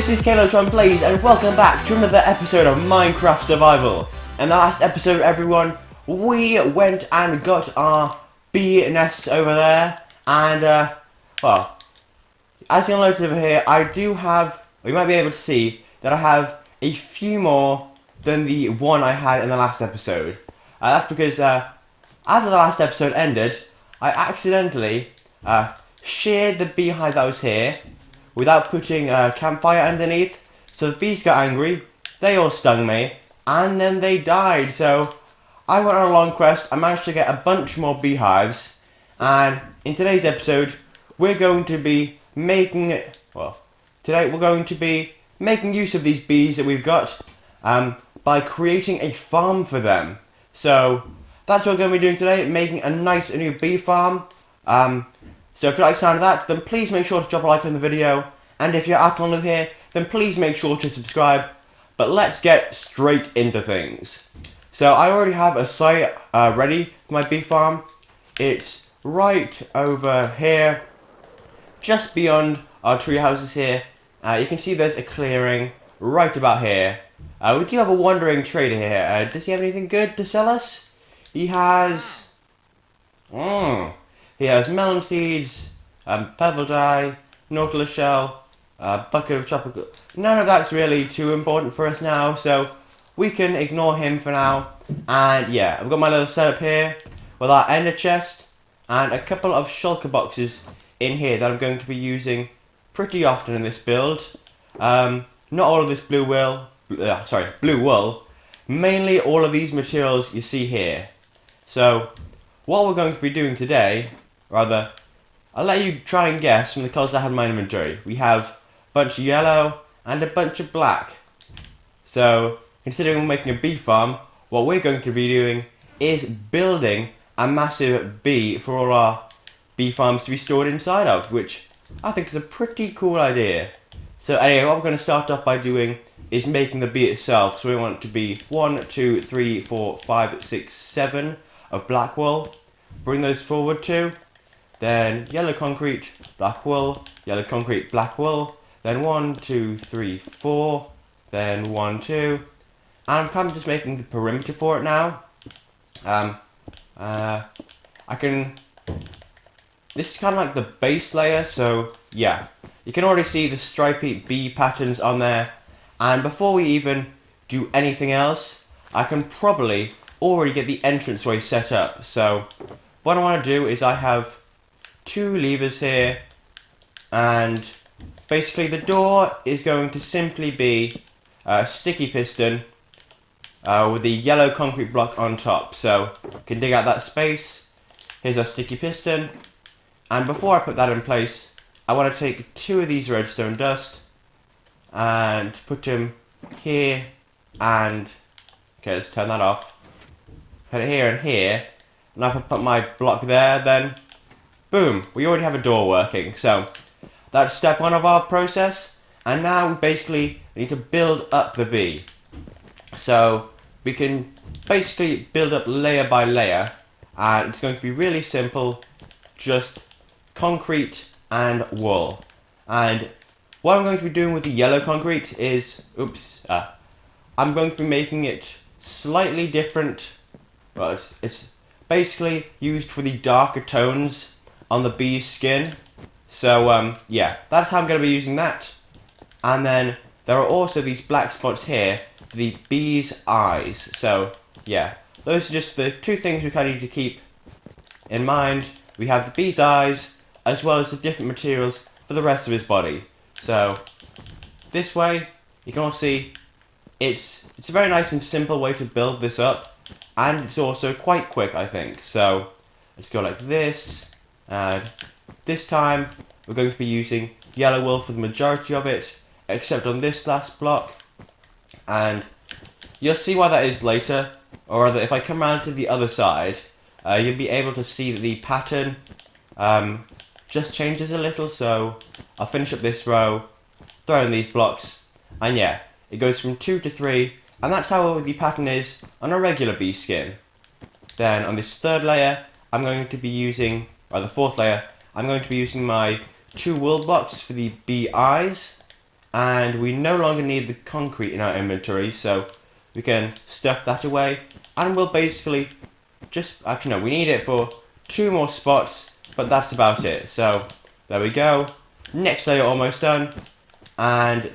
this is Calotron Plays, and welcome back to another episode of Minecraft Survival. In the last episode, everyone, we went and got our bee nests over there, and, well, as you'll notice over here, I do have, you might be able to see, that I have a few more than the one I had in the last episode. That's because, after the last episode ended, I accidentally, sheared the beehive that was here, without putting a campfire underneath, so the bees got angry, they all stung me, and then they died. So I went on a long quest, I managed to get a bunch more beehives, and in today's episode we're going to be making use of these bees that we've got by creating a farm for them. So that's what we're going to be doing today, making a nice new bee farm. So if you like the sound of that, then please make sure to drop a like on the video, and if you're actually new here, then please make sure to subscribe. But let's get straight into things. So I already have a site ready for my bee farm. It's right over here, just beyond our tree houses here. You can see there's a clearing right about here. We do have a wandering trader here. Does he have anything good to sell us? He has... He has melon seeds, pebble dye, nautilus shell, bucket of tropical... None of that's really too important for us now, so we can ignore him for now. And yeah, I've got my little setup here with our ender chest and a couple of shulker boxes in here that I'm going to be using pretty often in this build. Not all of this blue wool, mainly all of these materials you see here. So what we're going to be doing today, rather, I'll let you try and guess from the colours I have in my inventory. We have a bunch of yellow and a bunch of black. So, considering we're making a bee farm, what we're going to be doing is building a massive bee for all our bee farms to be stored inside of, which I think is a pretty cool idea. So anyway, what we're going to start off by doing is making the bee itself. So we want it to be 1, 2, 3, 4, 5, 6, 7 of black wool. Bring those forward 2. Then yellow concrete, black wool, yellow concrete, black wool. Then 1, 2, 3, 4. Then 1, 2. And I'm kind of just making the perimeter for it now. This is kind of like the base layer, so yeah. You can already see the stripy bee patterns on there. And before we even do anything else, I can probably already get the entranceway set up. So what I want to do is I have 2 levers here, and basically the door is going to simply be a sticky piston with the yellow concrete block on top. So you can dig out that space. Here's our sticky piston, and before I put that in place, I want to take 2 of these redstone dust and put them here, and okay, let's turn that off. Put it here and here. Now if I put my block there, then boom, we already have a door working. So that's step 1 of our process, and now we basically need to build up the bee. So we can basically build up layer by layer, and it's going to be really simple, just concrete and wool. And what I'm going to be doing with the yellow concrete is, I'm going to be making it slightly different. Well, it's basically used for the darker tones on the bee's skin. So yeah, that's how I'm going to be using that. And then there are also these black spots here for the bee's eyes. So yeah, those are just the 2 things we kind of need to keep in mind. We have the bee's eyes as well as the different materials for the rest of his body. So this way you can all see it's a very nice and simple way to build this up, and it's also quite quick, I think. So let's go like this, and this time we're going to be using yellow wool for the majority of it, except on this last block, and you'll see why that is later, or rather if I come around to the other side, you'll be able to see that the pattern just changes a little. So I'll finish up this row, throw in these blocks, and yeah, it goes from 2 to 3, and that's how the pattern is on a regular bee skin. Then on this 3rd layer, I'm going to be using, or the 4th layer, I'm going to be using my 2 wool blocks for the bee eyes, and we no longer need the concrete in our inventory, so we can stuff that away, and we'll basically just, actually no, we need it for 2 more spots, but that's about it. So there we go. Next layer almost done, and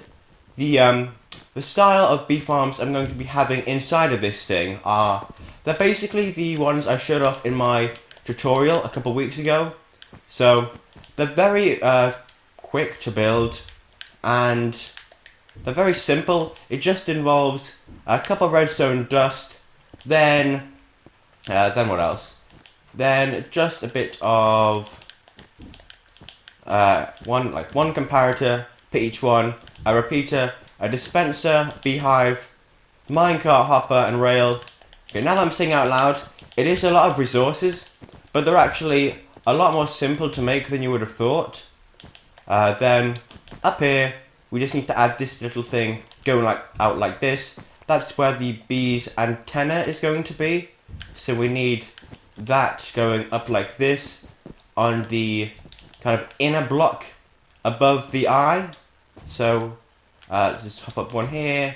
the style of bee farms I'm going to be having inside of this thing they're basically the ones I showed off in my tutorial a couple weeks ago. So they're very quick to build, and they're very simple. It just involves a couple of redstone dust, then what else? Then just a bit of one comparator for each one, a repeater, a dispenser, beehive, minecart, hopper, and rail. Okay, now that I'm saying out loud, it is a lot of resources, but they're actually a lot more simple to make than you would have thought. Then up here, we just need to add this little thing going out like this. That's where the bee's antenna is going to be. So we need that going up like this on the kind of inner block above the eye. So just hop up one here,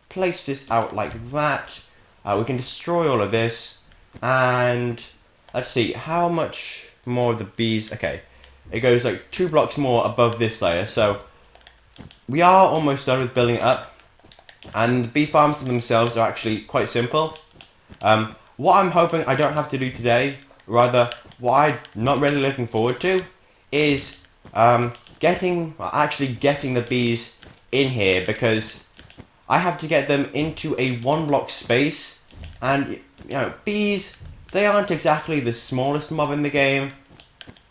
place this out like that. We can destroy all of this, and let's see how much more the bees. Okay, it goes like 2 blocks more above this layer, so we are almost done with building it up. And the bee farms themselves are actually quite simple. What I'm hoping I don't have to do today, rather what I'm not really looking forward to, is getting the bees in here, because I have to get them into a 1 block space, and you know, bees, they aren't exactly the smallest mob in the game.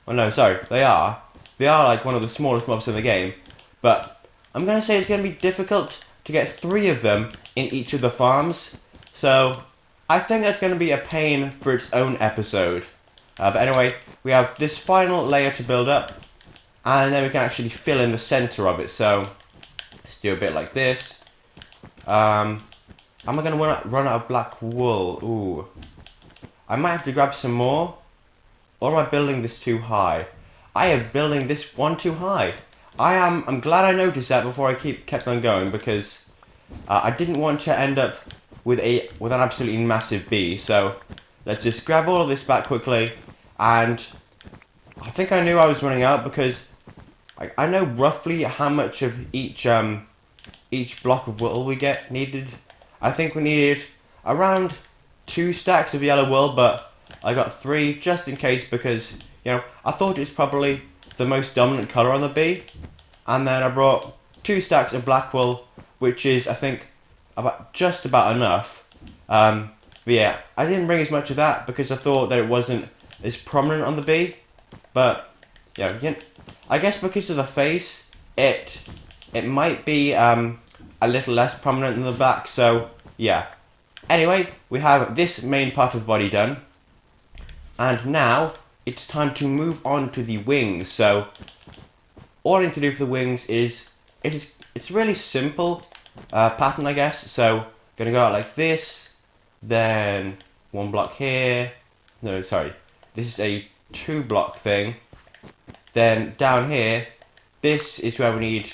Well, no, sorry, they are like one of the smallest mobs in the game, but I'm gonna say it's gonna be difficult to get 3 of them in each of the farms, so I think that's gonna be a pain for its own episode. But anyway, we have this final layer to build up, and then we can actually fill in the center of it. So let's do a bit like this. Am I going to run out of black wool? Ooh. I might have to grab some more. Or am I building this too high? I am building this one too high. I'm glad I noticed that before I kept on going, because I didn't want to end up with an absolutely massive bee. So let's just grab all of this back quickly, and I think I knew I was running out, because I know roughly how much of each block of wool we needed. I think we needed around 2 stacks of yellow wool, but I got 3 just in case, because you know, I thought it's probably the most dominant color on the bee. And then I brought 2 stacks of black wool, which is, I think, just about enough. But yeah, I didn't bring as much of that because I thought that it wasn't as prominent on the bee. But yeah, I guess because of the face, it might be a little less prominent than the back. So yeah. Anyway, we have this main part of the body done, and now it's time to move on to the wings. So all I need to do for the wings is it's really simple pattern, I guess. So gonna go out like this, then 1 block here. No, sorry, this is a 2 block thing. Then down here, this is where we need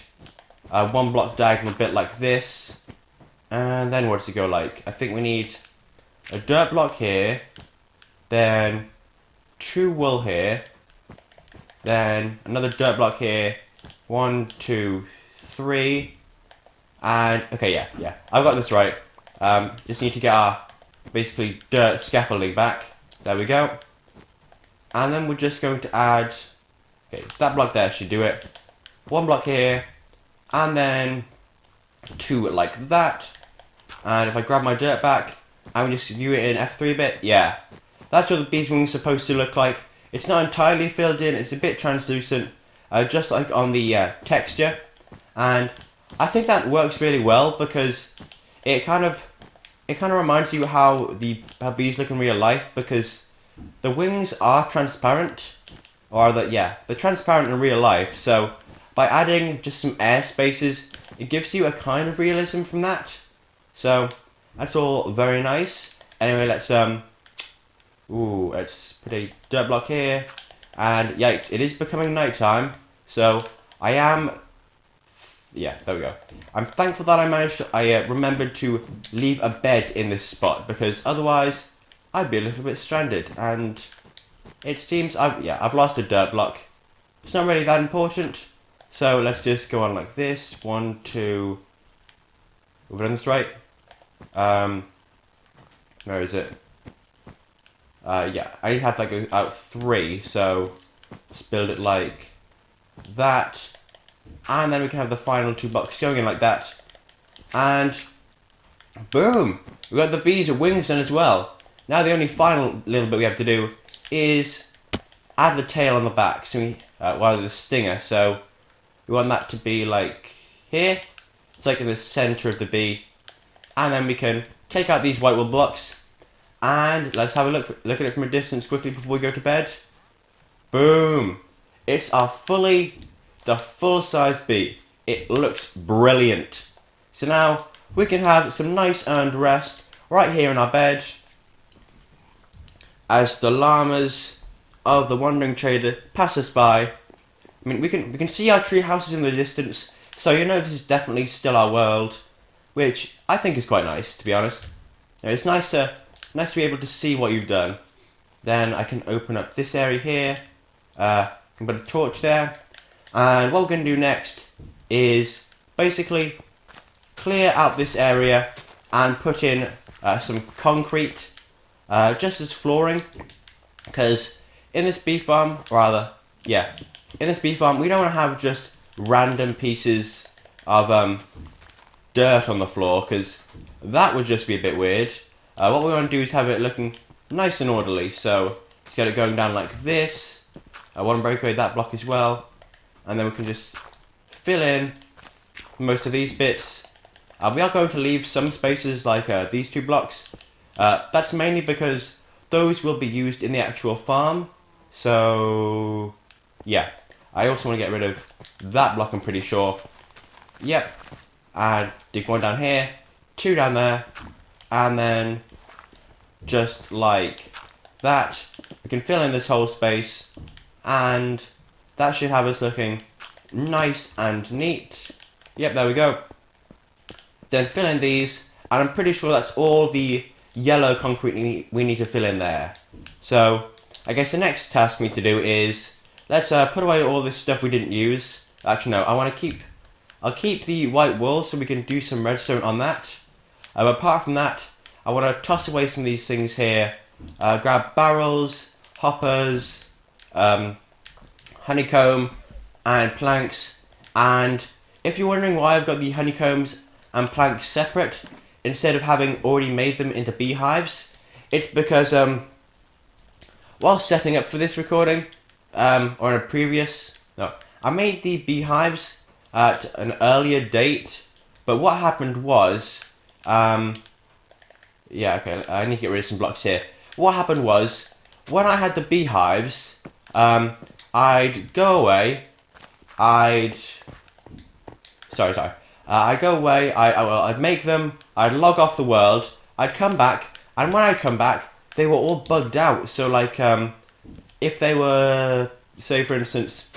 a 1 block diagonal bit like this. And then where does it go like? I think we need a dirt block here, then 2 wool here, then another dirt block here, 1, 2, 3, and okay, yeah, I've got this right. Just need to get our basically dirt scaffolding back. There we go. And then we're just going to add, okay, that block there should do it. 1 block here, and then 2 like that. And if I grab my dirt back, and we just view it in F3 a bit, yeah. That's what the bee's wings are supposed to look like. It's not entirely filled in, it's a bit translucent, just like on the texture. And I think that works really well, because it kind of reminds you how bees look in real life, because the wings are transparent, or they're transparent in real life. So by adding just some air spaces, it gives you a kind of realism from that. So that's all very nice. Anyway, let's put a dirt block here, and yikes, it is becoming nighttime, so I am Yeah, there we go. I'm thankful that I remembered to leave a bed in this spot, because otherwise I'd be a little bit stranded, and it seems I've lost a dirt block. It's not really that important, so let's just go on like this. 1, 2. Have we done this right? Where is it? Yeah, I need to have like about 3, so let's build it like that, and then we can have the final 2 blocks going in like that, and boom! We got the bees' wings done as well. Now the only final little bit we have to do is add the tail on the back, so we the stinger. So we want that to be like here. It's like in the center of the bee, and then we can take out these white wool blocks, and let's have a look at it from a distance quickly before we go to bed. Boom! It's the full-size bee. It looks brilliant. So now we can have some nice earned rest right here in our bed, as the llamas of the wandering trader pass us by. I mean, we can see our tree houses in the distance, so you know this is definitely still our world, which I think is quite nice, to be honest. You know, it's nice to be able to see what you've done. Then I can open up this area here. I can put a torch there, and what we're going to do next is basically clear out this area and put in some concrete just as flooring, because in this bee farm, in this bee farm, we don't want to have just random pieces of dirt on the floor, because that would just be a bit weird. What we want to do is have it looking nice and orderly, so let's get it going down like this. I want to break away that block as well, and then we can just fill in most of these bits. We are going to leave some spaces like these 2 blocks. That's mainly because those will be used in the actual farm. So yeah, I also want to get rid of that block, I'm pretty sure. Yep, and dig 1 down here, 2 down there, and then just like that, we can fill in this whole space, and that should have us looking nice and neat. Yep, there we go. Then fill in these, and I'm pretty sure that's all the yellow concrete we need to fill in there. So I guess the next task we need to do is let's put away all this stuff we didn't use. Actually no, I'll keep the white wool so we can do some redstone on that. Apart from that, I want to toss away some of these things here. Grab barrels, hoppers, honeycomb, and planks. And if you're wondering why I've got the honeycombs and planks separate instead of having already made them into beehives, it's because while setting up for this recording, or in a previous, no, I made the beehives at an earlier date, but what happened was, yeah, okay, I need to get rid of some blocks here. What happened was, when I had the beehives, I'd go away, I'd go away, I'd make them, I'd log off the world, I'd come back, and when I'd come back, they were all bugged out. So like, if they were, say for instance,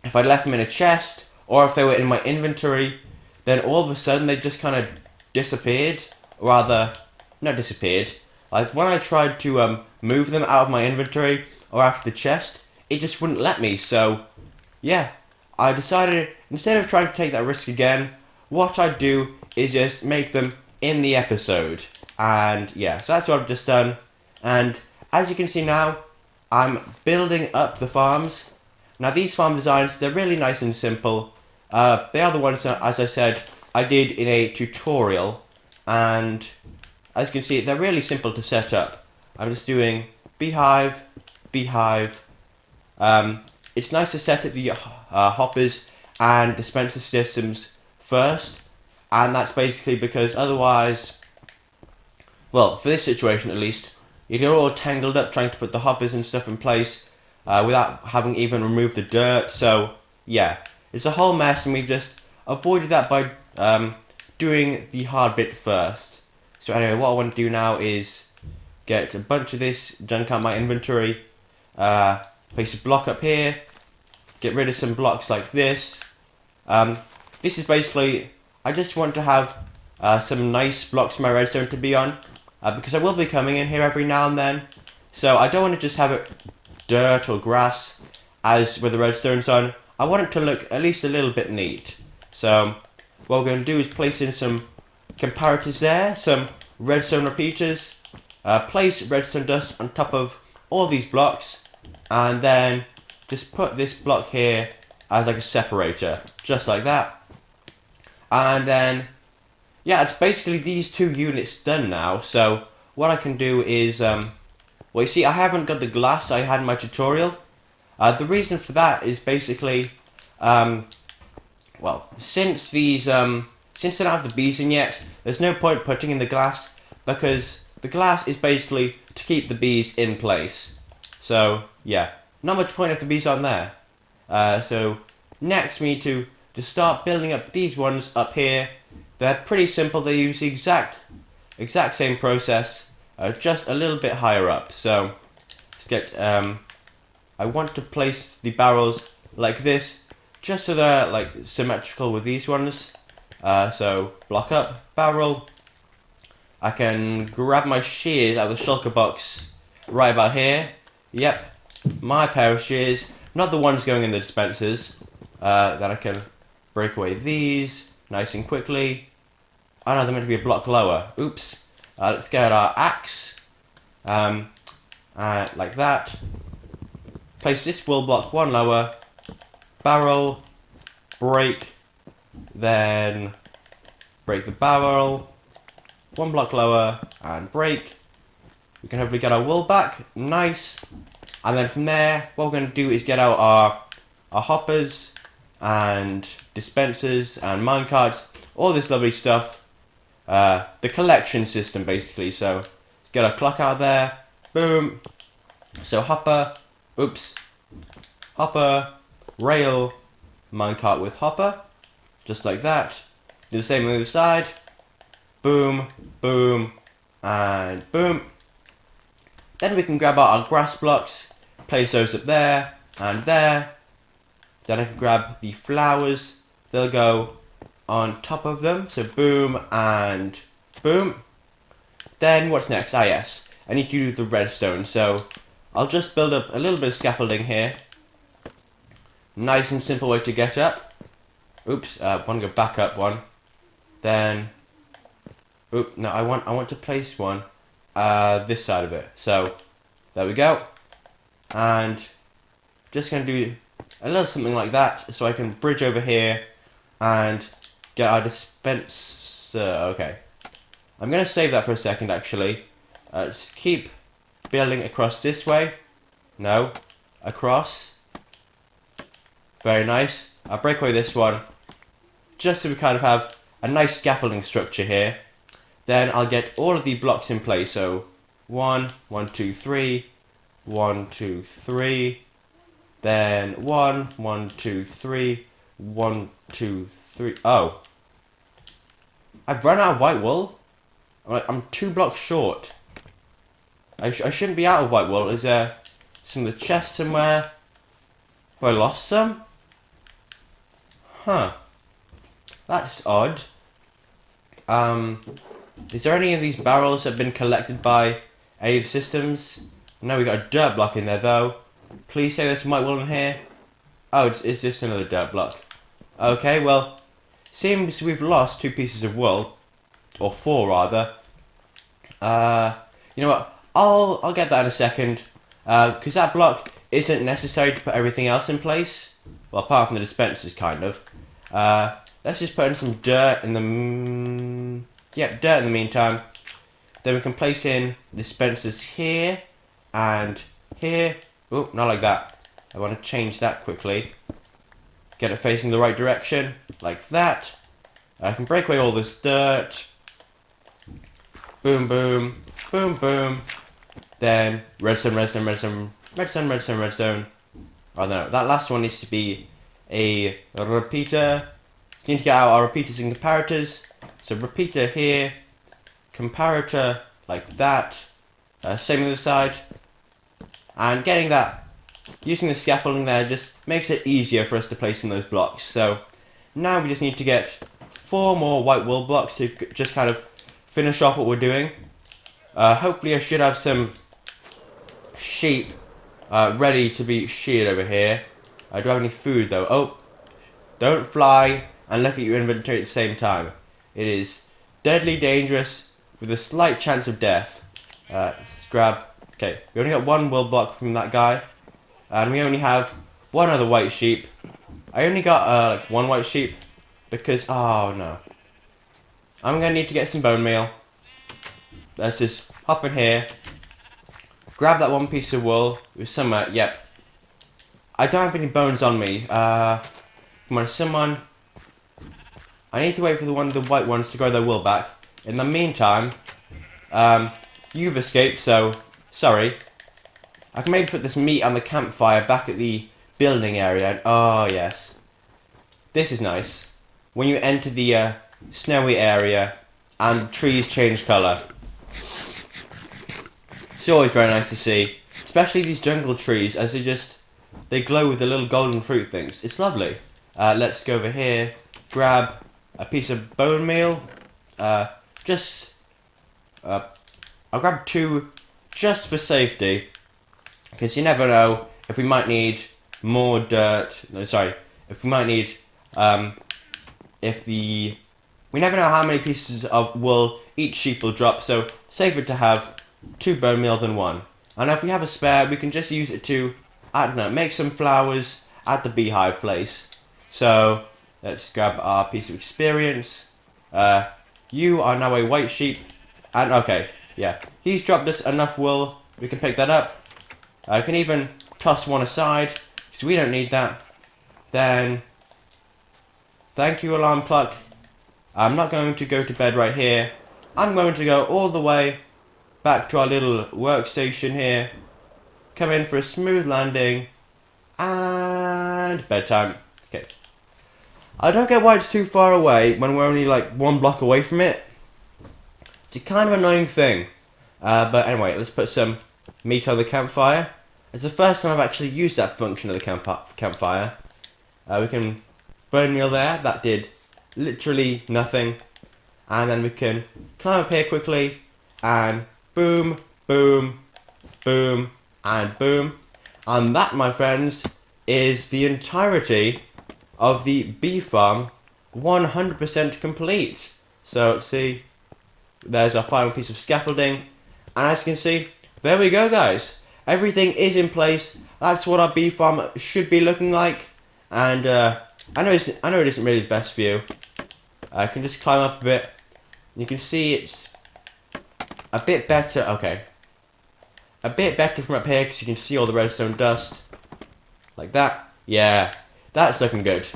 if I'd left them in a chest, or if they were in my inventory, then all of a sudden they just kind of disappeared. Rather, not disappeared. Like when I tried to move them out of my inventory or out of the chest, it just wouldn't let me. So yeah, I decided instead of trying to take that risk again, what I'd do is just make them in the episode. And yeah, so that's what I've just done. And as you can see now, I'm building up the farms. Now these farm designs, they're really nice and simple. They are the ones that, as I said, I did in a tutorial. And as you can see, they're really simple to set up. I'm just doing beehive, beehive. It's nice to set up the hoppers and dispenser systems first. And that's basically because otherwise, well, for this situation at least, you get all tangled up trying to put the hoppers and stuff in place without having even removed the dirt. So yeah, it's a whole mess, and we've just avoided that by doing the hard bit first. So anyway, what I want to do now is get a bunch of this junk out my inventory, place a block up here, get rid of some blocks like this, This is basically, I just want to have some nice blocks for my redstone to be on, because I will be coming in here every now and then, so I don't want to just have it dirt or grass as where the redstone's on. I want it to look at least a little bit neat. So what we're going to do is place in some comparators there, some redstone repeaters, place redstone dust on top of all these blocks, and then just put this block here as like a separator, just like that. And then, yeah, it's basically these two units done now. So what I can do is, well, you see, I haven't got the glass I had in my tutorial. The reason for that is basically, well, since these, since they don't have the bees in yet, there's no point putting in the glass, because the glass is basically to keep the bees in place. So yeah, not much point if the bees aren't there. So next we need to start building up these ones up here. They're pretty simple. They use the exact same process, just a little bit higher up. So let's get. I want to place the barrels like this, just so they're like symmetrical with these ones. So block up, barrel. I can grab my shears out of the shulker box right about here. Yep, my pair of shears, not the ones going in the dispensers. Then I can break away these nice and quickly. Oh no, they're meant to be a block lower. Oops. Let's get our axe. Like that. Place this wool block one lower. Barrel. Break. Then break the barrel. One block lower and break. We can hopefully get our wool back. Nice. And then from there, what we're going to do is get out our hoppers and dispensers and minecarts, all this lovely stuff. The collection system basically. So let's get our clock out there. Boom. So hopper, oops, hopper, rail, minecart with hopper, just like that. Do the same on the other side. Boom, boom, and boom. Then we can grab out our grass blocks, place those up there and there. Then I can grab the flowers, they'll go on top of them, so boom and boom. Then what's next? Ah yes, I need to do the redstone, so I'll just build up a little bit of scaffolding here. Nice and simple way to get up. Oops, I want to go back up one. Then, oop, no, I want to place one this side of it. So there we go. And just going to do a little something like that, so I can bridge over here and get our dispenser. Okay, I'm going to save that for a second actually. Just keep building across this way. No, across. Very nice. I'll break away this one, just so we kind of have a nice scaffolding structure here. Then I'll get all of the blocks in place. So 1, 1, 2, 3, 1, 2, 3. Then 1, 1, 2, 3, 1, 2, 3. Oh, I've run out of white wool. I'm 2 blocks short. I shouldn't be out of white wool. Is there some of the chests somewhere? Have I lost some? Huh. That's odd. Is there any of these barrels that have been collected by any of the systems? No, we got a dirt block in there though. Please say there's some white wool in here. Oh, it's just another dirt block. Okay, well, seems we've lost 2 pieces of wool, or 4 rather. You know what? I'll get that in a second, because that block isn't necessary to put everything else in place. Well, apart from the dispensers, kind of. Let's just put in some dirt in the dirt in the meantime. Then we can place in dispensers here and here. Oh, not like that. I want to change that quickly. Get it facing the right direction, like that. I can break away all this dirt. Boom, boom, boom, boom. Then redstone, redstone, redstone, redstone, redstone, redstone. Oh no, that last one needs to be a repeater. So we need to get out our repeaters and comparators. So repeater here, comparator like that. Same on the other side. And getting that, using the scaffolding there just makes it easier for us to place in those blocks. So Now we just need to get 4 more white wool blocks to just kind of finish off what we're doing. Hopefully I should have some sheep ready to be sheared over here. I don't have any food though. Oh, don't fly and look at your inventory at the same time. It is deadly dangerous with a slight chance of death. Let's grab... Okay, we only got 1 wool block from that guy. And we only have 1 other white sheep. I only got like 1 white sheep because... Oh no. I'm going to need to get some bone meal. Let's just hop in here. Grab that 1 piece of wool with some... yep. I don't have any bones on me. Come on, someone... I need to wait for the white ones to grow their wool back. In the meantime, you've escaped, so sorry. I can maybe put this meat on the campfire back at the building area. And, oh yes, this is nice. When you enter the snowy area and trees change colour, it's always very nice to see. Especially these jungle trees, as they glow with the little golden fruit things. It's lovely. Let's go over here, grab a piece of bone meal. I'll grab 2 just for safety, because you never know if we might need more dirt. No, sorry, if we might need we never know how many pieces of wool each sheep will drop, so safer to have 2 bone meal than 1. And if we have a spare, we can just use it to, I don't know, make some flowers at the beehive place. So let's grab our piece of experience. You are now a white sheep. And okay, yeah. He's dropped us enough wool. We can pick that up. I can even toss 1 aside, because we don't need that. Then, thank you, alarm clock. I'm not going to go to bed right here. I'm going to go all the way back to our little workstation here. Come in for a smooth landing. And bedtime. Okay. I don't get why it's too far away when we're only like 1 block away from it. It's a kind of annoying thing. But anyway, let's put some meat on the campfire. It's the first time I've actually used that function of the campfire. We can bone meal there. That did literally nothing. And then we can climb up here quickly. And boom, boom, boom, and boom. And that, my friends, is the entirety of the bee farm 100% complete. So let's see, there's our final piece of scaffolding, and as you can see, there we go guys, everything is in place. That's what our bee farm should be looking like. And I know it isn't really the best view. I can just climb up a bit. You can see it's a bit better. Okay, a bit better from up here because you can see all the redstone dust like that. Yeah, that's looking good.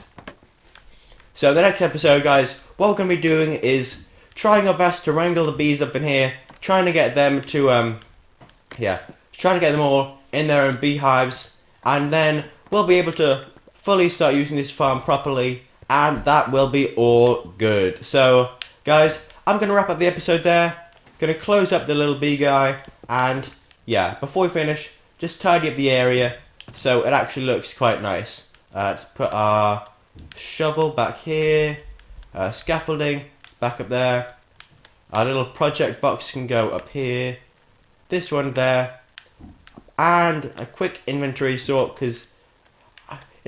So the next episode, guys, what we're going to be doing is trying our best to wrangle the bees up in here, trying to get them to, trying to get them all in their own beehives, and then we'll be able to fully start using this farm properly, and that will be all good. So, guys, I'm going to wrap up the episode there, going to close up the little bee guy, and yeah, before we finish, just tidy up the area so it actually looks quite nice. Let's put our shovel back here, scaffolding back up there, our little project box can go up here, this one there, and a quick inventory sort, because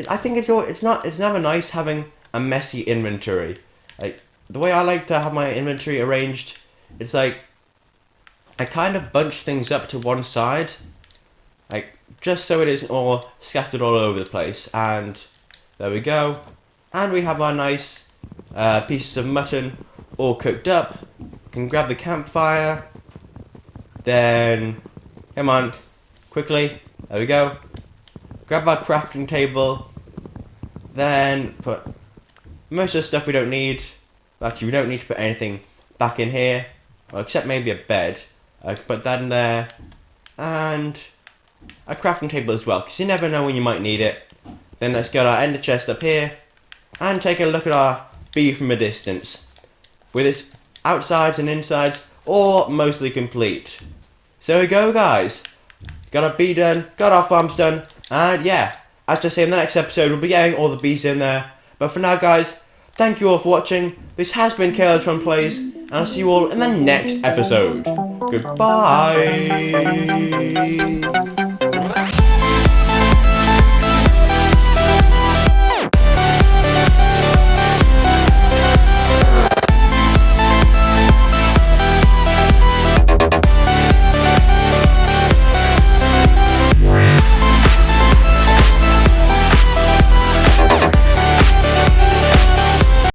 I think it's never nice having a messy inventory. Like the way I like to have my inventory arranged, it's like I kind of bunch things up to one side, like just so it isn't all scattered all over the place. And there we go. And we have our nice pieces of mutton all cooked up. Can grab the campfire. Then, come on, quickly. There we go. Grab our crafting table. Then put most of the stuff we don't need. Actually, we don't need to put anything back in here, well, except maybe a bed. I can put that in there. And a crafting table as well, because you never know when you might need it. Then let's get our ender chest up here and take a look at our bee from a distance, with its outsides and insides all mostly complete. So here we go, guys. Got our bee done, got our farms done, and yeah, as I say, in the next episode we'll be getting all the bees in there. But for now, guys, Thank you all for watching. This has been Calotron Plays, and I'll see you all in the next episode. Goodbye.